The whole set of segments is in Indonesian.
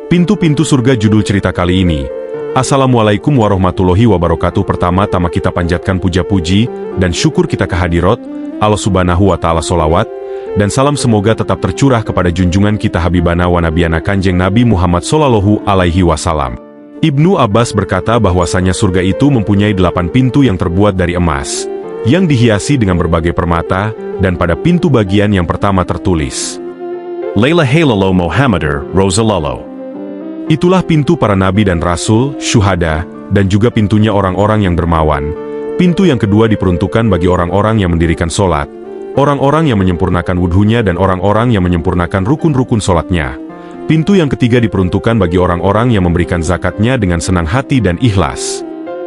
Pintu-pintu surga judul cerita kali ini. Assalamualaikum warahmatullahi wabarakatuh. Pertama-tama kita panjatkan puja-puji dan syukur kita kehadirat Allah Subhanahu wa Ta'ala. Sholawat dan salam semoga tetap tercurah kepada junjungan kita Habibana wa Nabiana Kanjeng Nabi Muhammad Sallallahu Alaihi Wasallam. Ibnu Abbas berkata bahwasanya surga itu mempunyai 8 pintu yang terbuat dari emas, yang dihiasi dengan berbagai permata, dan pada pintu bagian yang pertama tertulis, Layla Halalo Muhammadar Rosalalo. Itulah pintu para nabi dan rasul, syuhada, dan juga pintunya orang-orang yang dermawan. Pintu yang kedua diperuntukkan bagi orang-orang yang mendirikan solat, orang-orang yang menyempurnakan wudhunya dan orang-orang yang menyempurnakan rukun-rukun solatnya. Pintu yang ketiga diperuntukkan bagi orang-orang yang memberikan zakatnya dengan senang hati dan ikhlas.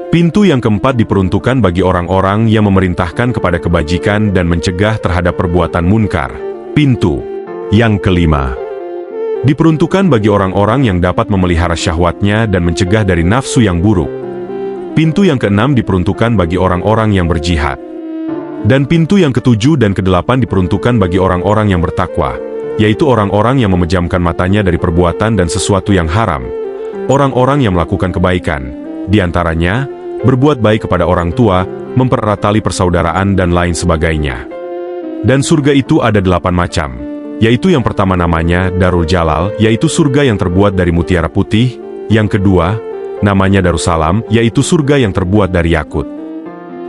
Pintu yang keempat diperuntukkan bagi orang-orang yang memerintahkan kepada kebajikan dan mencegah terhadap perbuatan munkar. Pintu yang kelima diperuntukkan bagi orang-orang yang dapat memelihara syahwatnya dan mencegah dari nafsu yang buruk. Pintu yang keenam diperuntukkan bagi orang-orang yang berjihad. Dan pintu yang ketujuh dan kedelapan diperuntukkan bagi orang-orang yang bertakwa, yaitu orang-orang yang memejamkan matanya dari perbuatan dan sesuatu yang haram. Orang-orang yang melakukan kebaikan, di antaranya, berbuat baik kepada orang tua, mempererat tali persaudaraan dan lain sebagainya. Dan surga itu ada 8 macam. Yaitu yang pertama namanya Darul Jalal, yaitu surga yang terbuat dari mutiara putih. Yang kedua, namanya Darussalam, yaitu surga yang terbuat dari yakut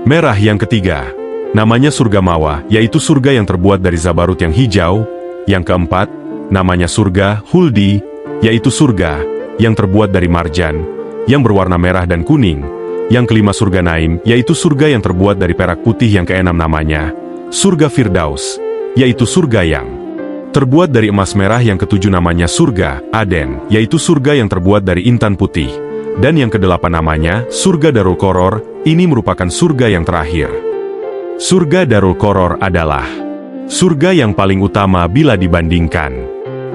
merah. Yang ketiga, namanya surga Mawa, yaitu surga yang terbuat dari zabarut yang hijau. Yang keempat, namanya surga Huldi, yaitu surga yang terbuat dari marjan, yang berwarna merah dan kuning. Yang kelima surga Naim, yaitu surga yang terbuat dari perak putih. Yang keenam namanya surga Firdaus, yaitu surga yang terbuat dari emas merah. Yang ketujuh namanya surga Aden, yaitu surga yang terbuat dari intan putih. Dan yang kedelapan namanya surga Darul Qoror, ini merupakan surga yang terakhir. Surga Darul Qoror adalah surga yang paling utama bila dibandingkan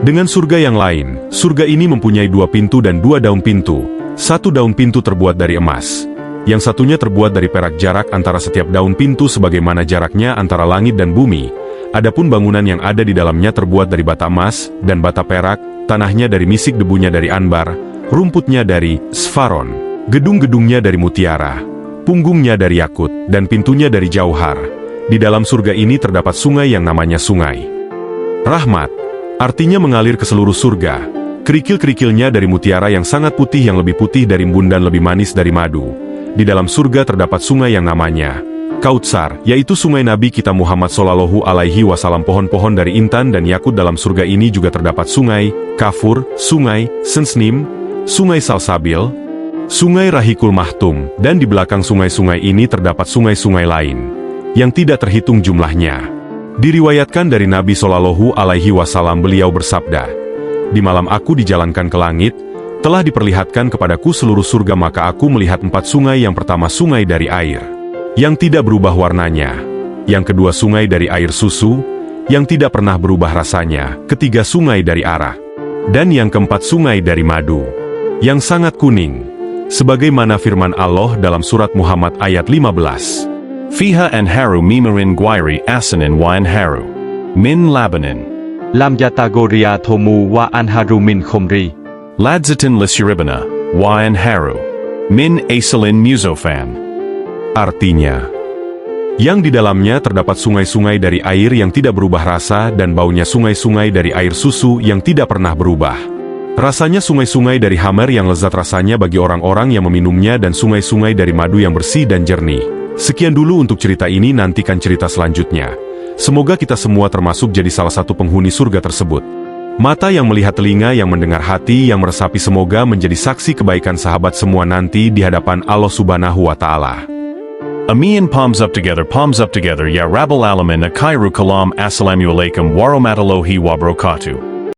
dengan surga yang lain. Surga ini mempunyai 2 pintu dan 2 daun pintu. 1 daun pintu terbuat dari emas, yang satunya terbuat dari perak. Jarak antara setiap daun pintu sebagaimana jaraknya antara langit dan bumi. Adapun bangunan yang ada di dalamnya terbuat dari bata emas dan bata perak, tanahnya dari misik, debunya dari anbar, rumputnya dari sfaron, gedung-gedungnya dari mutiara, punggungnya dari yakut, dan pintunya dari jauhar. Di dalam surga ini terdapat sungai yang namanya Sungai Rahmat, artinya mengalir ke seluruh surga. Kerikil-kerikilnya dari mutiara yang sangat putih, yang lebih putih dari embun dan lebih manis dari madu. Di dalam surga terdapat sungai yang namanya Kautsar, yaitu sungai Nabi kita Muhammad Sallallahu Alaihi Wasallam. Pohon-pohon dari intan dan yakut. Dalam surga ini juga terdapat sungai Kafur, sungai Sensnim, sungai Salsabil, sungai Rahikul Mahtum, dan di belakang sungai-sungai ini terdapat sungai-sungai lain yang tidak terhitung jumlahnya. Diriwayatkan dari Nabi Sallallahu Alaihi Wasallam, beliau bersabda, "Di malam aku dijalankan ke langit, telah diperlihatkan kepadaku seluruh surga, maka aku melihat 4 sungai. Yang pertama sungai dari air yang tidak berubah warnanya. Yang kedua sungai dari air susu, yang tidak pernah berubah rasanya. Ketiga sungai dari arak. Dan yang keempat sungai dari madu, yang sangat kuning. Sebagaimana firman Allah dalam surat Muhammad ayat 15. Fiha anharu mimarin guairi asanin wa anharu min labanin. Lam yatagoria tomu wa anharu min khomri. Ladzatin lisyuribana wa anharu min asalin musofan. Artinya, yang di dalamnya terdapat sungai-sungai dari air yang tidak berubah rasa, dan baunya sungai-sungai dari air susu yang tidak pernah berubah rasanya. Sungai-sungai dari hamer yang lezat rasanya bagi orang-orang yang meminumnya, dan sungai-sungai dari madu yang bersih dan jernih. Sekian dulu untuk cerita ini, nantikan cerita selanjutnya. Semoga kita semua termasuk jadi salah satu penghuni surga tersebut. Mata yang melihat, telinga yang mendengar, hati yang meresapi, semoga menjadi saksi kebaikan sahabat semua nanti di hadapan Allah Subhanahu wa Ta'ala. Amin. Palms up together, ya Rabbal Alamin. Akhiru kalam. Assalamualaikum warahmatullahi wabarakatuh.